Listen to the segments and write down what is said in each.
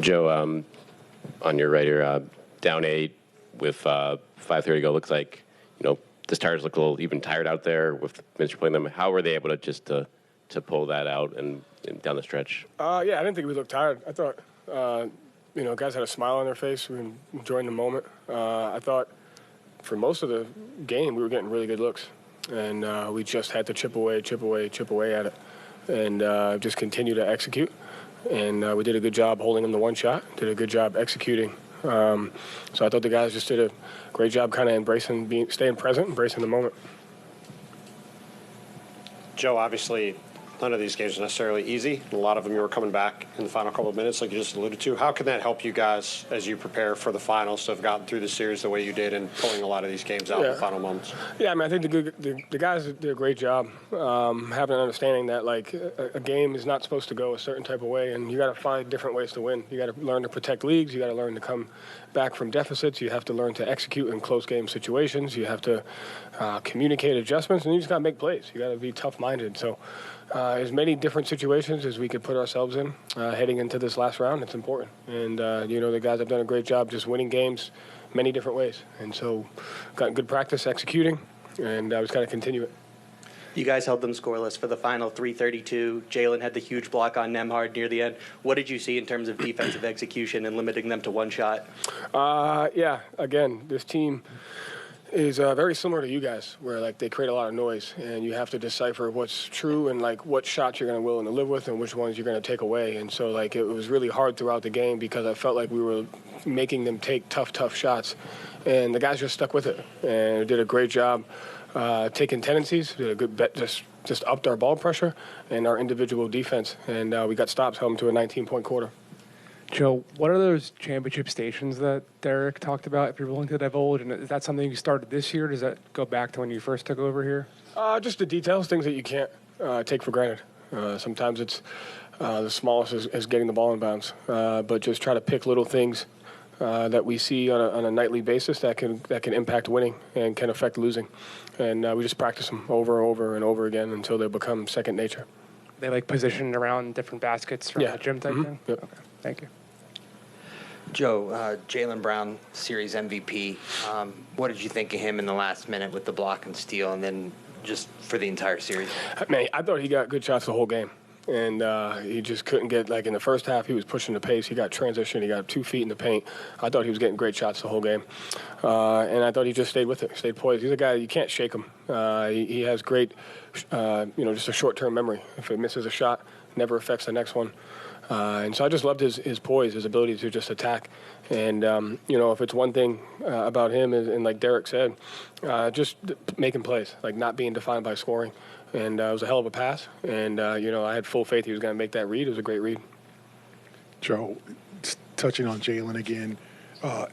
Joe, on your right here, down 8 with 5:30 to go. Looks like, the Stars look a little even tired out there with Minster playing them. How were they able to just to pull that out and down the stretch? Yeah, I didn't think we looked tired. I thought, guys had a smile on their face. We were enjoying the moment. I thought for most of the game we were getting really good looks, and we just had to chip away at it, and just continue to execute. And we did a good job holding them to one shot, did a good job executing. So I thought the guys just did a great job kind of staying present, embracing the moment. Joe, obviously, none of these games are necessarily easy. A lot of them you were coming back in the final couple of minutes, like you just alluded to. How can that help you guys as you prepare for the finals to have gotten through the series the way you did and pulling a lot of these games out in the final moments? Yeah, I think the guys did a great job having an understanding that, like, a game is not supposed to go a certain type of way, and you got to find different ways to win. You got to learn to protect leads. You got to learn to come back from deficits. You have to learn to execute in close game situations. You have to communicate adjustments, and you just got to make plays. You got to be tough-minded. So as many different situations as we could put ourselves in heading into this last round, it's important. And, the guys have done a great job just winning games many different ways. And so got good practice executing, and I just got to continue it. You guys held them scoreless for the final 3:32. Jaylen had the huge block on Nembhard near the end. What did you see in terms of defensive execution and limiting them to one shot? Again, this team is very similar to you guys, where, like, they create a lot of noise, and you have to decipher what's true and, like, what shots you're going to willing to live with and which ones you're going to take away. And so, like, it was really hard throughout the game because I felt like we were making them take tough shots, and the guys just stuck with it and did a great job taking tendencies, did a good bet, just upped our ball pressure and our individual defense, and we got stops, held them to a 19-point quarter. Joe, what are those championship stations that Derek talked about, if you're willing to divulge? And is that something you started this year? Does that go back to when you first took over here? Just the details, things that you can't take for granted. Sometimes it's the smallest is getting the ball in bounds, but just try to pick little things that we see on a nightly basis that can impact winning and can affect losing. And we just practice them over and over again until they become second nature. They, like, positioned around different baskets from the gym type thing? Yep. Okay, thank you. Joe, Jaylen Brown, Series MVP. What did you think of him in the last minute with the block and steal, and then just for the entire series? Man, I thought he got good shots the whole game. And he just couldn't get, like, in the first half, he was pushing the pace. He got transition. He got 2 feet in the paint. I thought he was getting great shots the whole game. And I thought he just stayed with it, stayed poised. He's a guy, you can't shake him. He has great, just a short-term memory. If he misses a shot, never affects the next one. And so I just loved his poise, his ability to just attack. And, if it's one thing about him, and like Derek said, just making plays, like not being defined by scoring. And it was a hell of a pass. And, I had full faith he was going to make that read. It was a great read. Joe, touching on Jaylen again,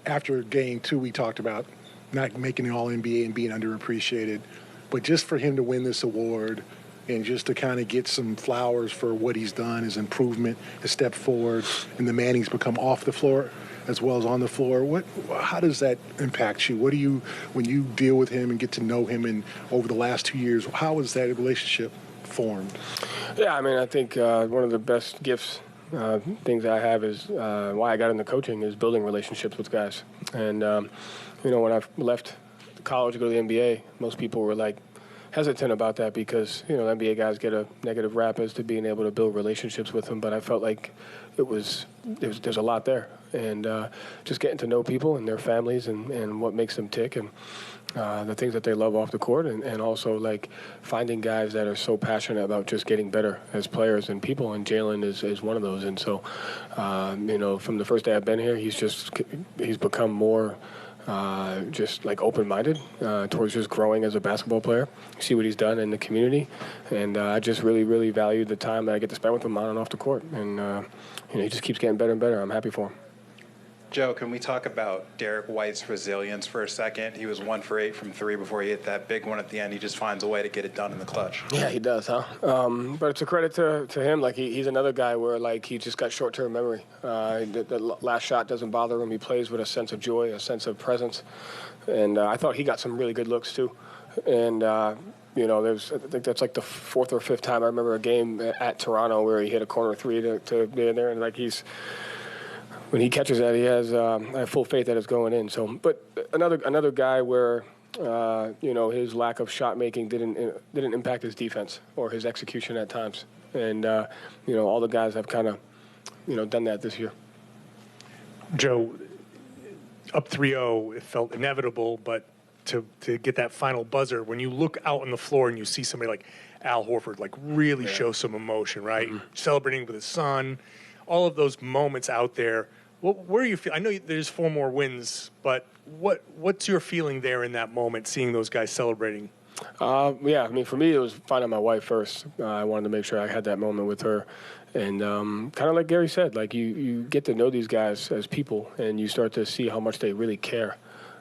after Game 2 we talked about not making the All-NBA and being underappreciated. But just for him to win this award and just to kind of get some flowers for what he's done, his improvement, his step forward, and the man he's become off the floor as well as on the floor, how does that impact you? When you deal with him and get to know him and over the last 2 years, how is that relationship formed? Yeah, I think one of the best gifts, things I have is why I got into coaching is building relationships with guys. And, when I left college to go to the NBA, most people were like, hesitant about that because, NBA guys get a negative rap as to being able to build relationships with them. But I felt like there's a lot there. And just getting to know people and their families and what makes them tick and the things that they love off the court. And also, like, finding guys that are so passionate about just getting better as players and people. And Jaylen is one of those. And so, from the first day I've been here, he's become more just like open-minded towards just growing as a basketball player. See what he's done in the community, and I just really, really value the time that I get to spend with him on and off the court. And he just keeps getting better and better. I'm happy for him. Joe, can we talk about Derek White's resilience for a second? He was 1 for 8 from 3 before he hit that big one at the end. He just finds a way to get it done in the clutch. Yeah, he does, huh? But it's a credit to him. Like, he's another guy where, like, he just got short-term memory. The last shot doesn't bother him. He plays with a sense of joy, a sense of presence. And I thought he got some really good looks, too. And, I think that's like the fourth or fifth time I remember a game at Toronto where he hit a corner three to be in there, and like when he catches that, he has I have full faith that it's going in. So, but another guy where his lack of shot making didn't impact his defense or his execution at times, and all the guys have kind of done that this year. Joe, up 3-0, it felt inevitable, but to get that final buzzer, when you look out on the floor and you see somebody like Al Horford really show some emotion, right? Mm-hmm. Celebrating with his son, all of those moments out there. Where do you feel? I know there's 4 more wins, but what's your feeling there in that moment, seeing those guys celebrating? For me, it was finding my wife first. I wanted to make sure I had that moment with her. And kind of like Gary said, like you get to know these guys as people, and you start to see how much they really care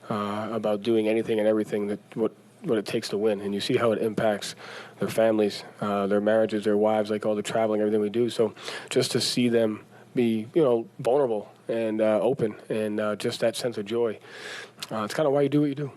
about doing anything and everything what it takes to win. And you see how it impacts their families, their marriages, their wives, like all the traveling, everything we do. So just to see them be, vulnerable and open, and just that sense of joy, it's kind of why you do what you do.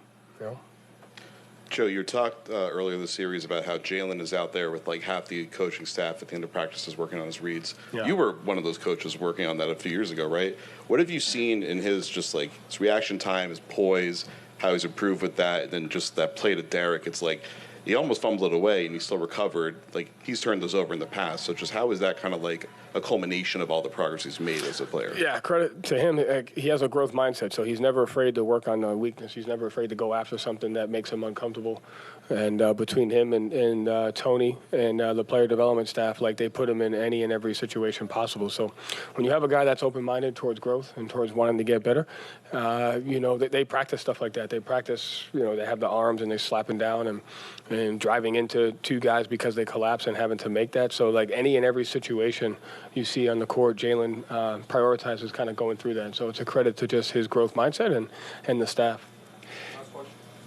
Joe, you talked earlier in the series about how Jaylen is out there with like half the coaching staff at the end of practices working on his reads. Yeah. You were one of those coaches working on that a few years ago, right? What have you seen in his his reaction time, his poise, how he's improved with that, and then just that play to Derek? It's like he almost fumbled it away and he still recovered. Like he's turned those over in the past. So just how is that kind of like a culmination of all the progress he's made as a player? Yeah, credit to him. He has a growth mindset, so he's never afraid to work on a weakness. He's never afraid to go after something that makes him uncomfortable. And between him and Tony and the player development staff, like they put him in any and every situation possible. So when you have a guy that's open-minded towards growth and towards wanting to get better, they practice stuff like that. They practice, they have the arms and they slap him down and driving into 2 guys because they collapse and having to make that. So like any and every situation you see on the court, Jaylen prioritizes kind of going through that. So it's a credit to just his growth mindset and the staff.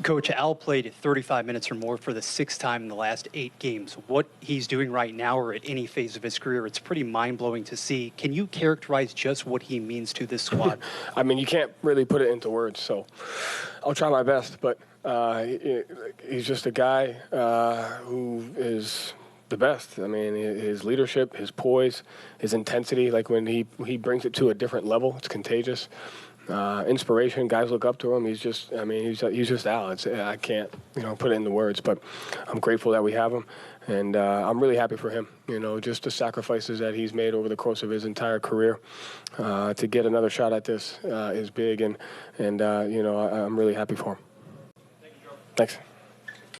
Coach, Al played 35 minutes or more for the 6th time in the last 8 games. What he's doing right now or at any phase of his career, it's pretty mind-blowing to see. Can you characterize just what he means to this squad? I mean, you can't really put it into words, so I'll try my best. But he's just a guy who is the best. I mean, his leadership, his poise, his intensity, like when he brings it to a different level, it's contagious. Inspiration, guys look up to him. He's just Al. I can't, put it into words, but I'm grateful that we have him, and I'm really happy for him. Just the sacrifices that he's made over the course of his entire career to get another shot at this is big, and I'm really happy for him. Thank you, Joe. Thanks.